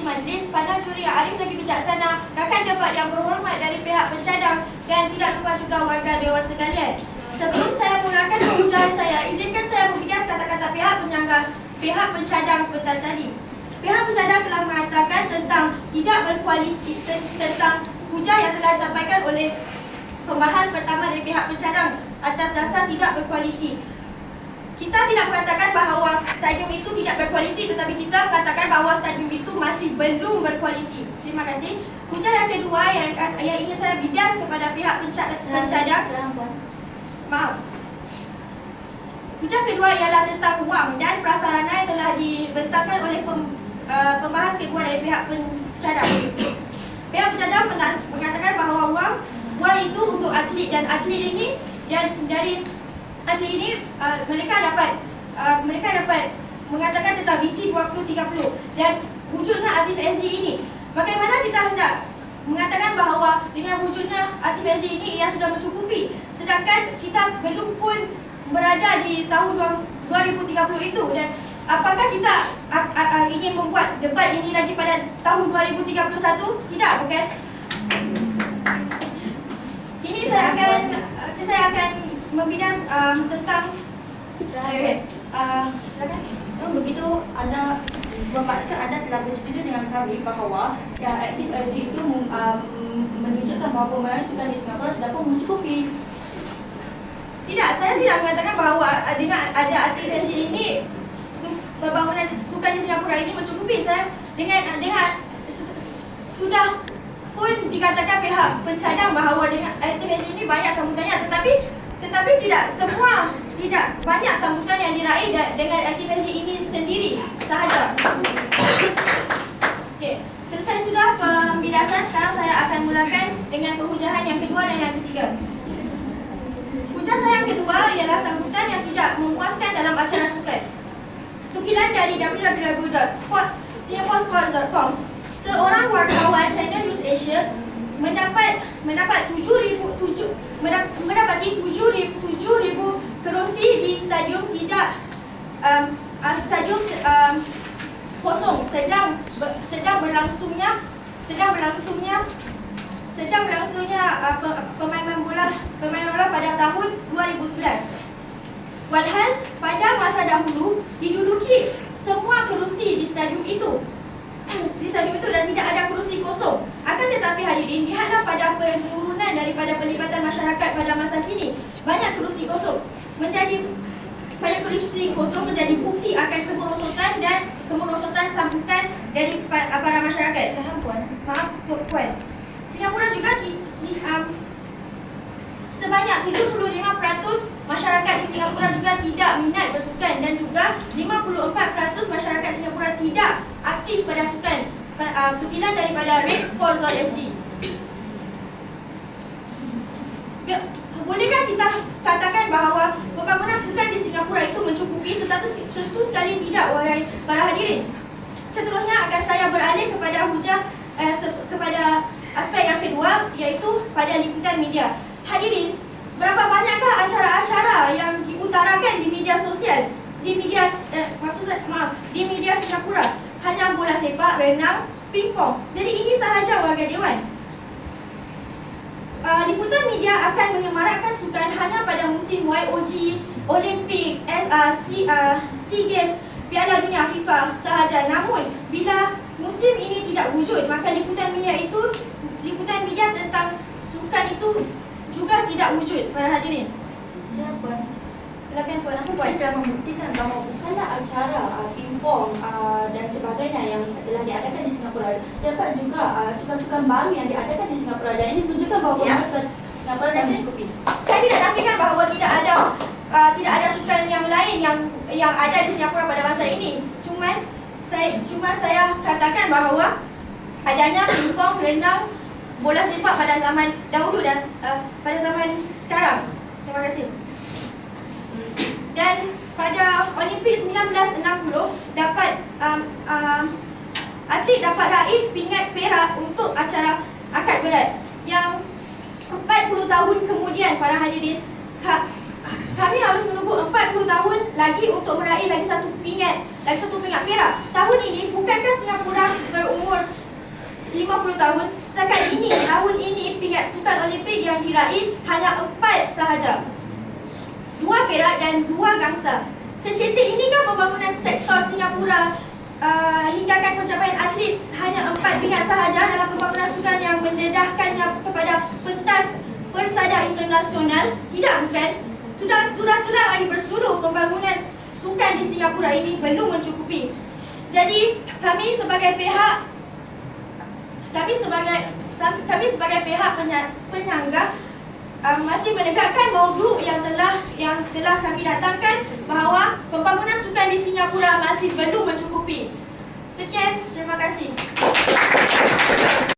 majlis, panel juri yang arif lagi bijaksana, rakan debat yang berhormat dari pihak pencadang, dan tidak lupa juga warga dewan sekalian. Sebelum saya mulakan penghujaan saya, izinkan saya membidas kata-kata pihak penyangga, pihak pencadang sebentar tadi. Pihak pencadang telah mengatakan tentang tidak berkualiti, tentang hujah yang telah disampaikan oleh pembahas pertama dari pihak pencadang atas dasar tidak berkualiti. Kita tidak mengatakan bahawa stadium itu tidak berkualiti, tetapi kita mengatakan bahawa stadium itu masih belum berkualiti. Terima kasih. Hujah yang kedua yang ingin saya bidas kepada pihak pencadang. Maaf. Hujah kedua ialah tentang wang dan prasarana yang telah dibentangkan oleh pembahas kedua dari pihak pencadang. Pihak pencadang mengatakan bahawa wang itu untuk atlet, dan atlet ini, dan dari atlet ini mereka dapat mengatakan tentang visi 2030 dan wujudnya Aktif SG ini. Bagaimana kita hendak mengatakan bahawa dengan wujudnya Aktif SG ini ia sudah mencukupi, sedangkan kita belum pun berada di tahun 2030 itu, dan apakah kita ingin membuat debat ini lagi pada tahun 2031? Tidak, bukan? Ini saya akan membidas tentang silakan. Begitu anda bermaksud anda telah bersetuju dengan kami bahawa yang Aktif SG itu menunjukkan bahawa pemain sukan di Singapura sudah pun mencukupi. Tidak, saya tidak mengatakan bahawa dengan ada Aktif SG ini pembangunan sukan di Singapura ini mencukupi. Saya dengan sudah pun dikatakan pihak pencadang bahawa dengan Aktif SG ini banyak sambutannya, tetapi tidak banyak sambutan yang diraih dengan Aktif SG ini sendiri sahaja. Okey, selesai sudah pembidasan. Sekarang saya akan mulakan dengan penghujahan yang kedua dan yang ketiga. Hujah saya yang kedua ialah sambutan yang tidak memuaskan dalam acara sukan. Tukilan dari www.singaporesports.com, seorang wartawan Channel News Asia mendapati 7,000 kerusi di stadium kosong sedang berlangsungnya pemain bola pada tahun 2011. Walhal pada masa dahulu diduduki semua kerusi di stadium itu dan tidak ada kerusi kosong. Akan tetapi hadirin, lihatlah pada penurunan daripada pelibatan masyarakat pada masa kini. Banyak kerusi kosong menjadi bukti akan kemerosotan sambutan dari para masyarakat. Maaf, Puan. Singapura juga sebanyak 75% masyarakat di Singapura juga tidak minat bersukan, dan juga 54% masyarakat Singapura tidak aktif pada sukan. Tukilan daripada redsports.sg. Bolehkah kita katakan bahawa pembangunan sukan di Singapura itu mencukupi? Tentu sekali tidak, wahai para hadirin. Seterusnya akan saya beralih kepada kepada aspek yang kedua, iaitu pada liputan media. Hadirin, berapa banyakkah acara-acara yang diutarakan di media sosial, di media Singapura? Hanya bola sepak, renang, pingpong. Jadi ini sahaja warga dewan. Liputan media akan menyemarakkan sukan hanya pada musim YOG, Olimpik, SEA Games, Piala Dunia FIFA sahaja. Namun bila musim ini tidak wujud, maka liputan media tentang sukan itu juga tidak wujud, para hadirin. Silakan. Silakan Tuan. Aku telah membuktikan bahawa bukanlah acara pingpong dan sebagainya yang telah diadakan di Singapura, dapat juga sukan-sukan baru yang diadakan di Singapura, dan ini menunjukkan bahawa sukan Singapura dah mencukupi. Saya tidak nafikan bahawa tidak ada sukan yang lain yang ada di Singapura pada masa ini. Cuma saya katakan bahawa adanya pingpong, renang, bola sepak pada zaman dahulu dan pada zaman sekarang. Terima kasih. Dan pada Olimpik 1960 atlet dapat raih pingat perak untuk acara angkat berat. Yang 40 tahun kemudian, para hadirin, kami harus menunggu 40 tahun lagi untuk meraih lagi satu pingat lagi satu peringkat Perak. Tahun ini, bukankah Singapura berumur 50 tahun? Setakat ini, tahun ini peringkat sukan Olimpik yang diraih hanya 4 sahaja. 2 perak dan 2 gangsa. Secetek inikah pembangunan sektor Singapura hinggakan pencapaian atlet hanya 4 peringkat sahaja dalam pembangunan sukan yang mendedahkannya kepada pentas persada internasional? Tidak, bukan? Sudah terang lagi bersuluh pembangunan sukan di Singapura ini belum mencukupi. Jadi kami sebagai pihak penyangga masih menegakkan mauduk yang telah kami datangkan, bahawa pembangunan sukan di Singapura masih belum mencukupi. Sekian, terima kasih.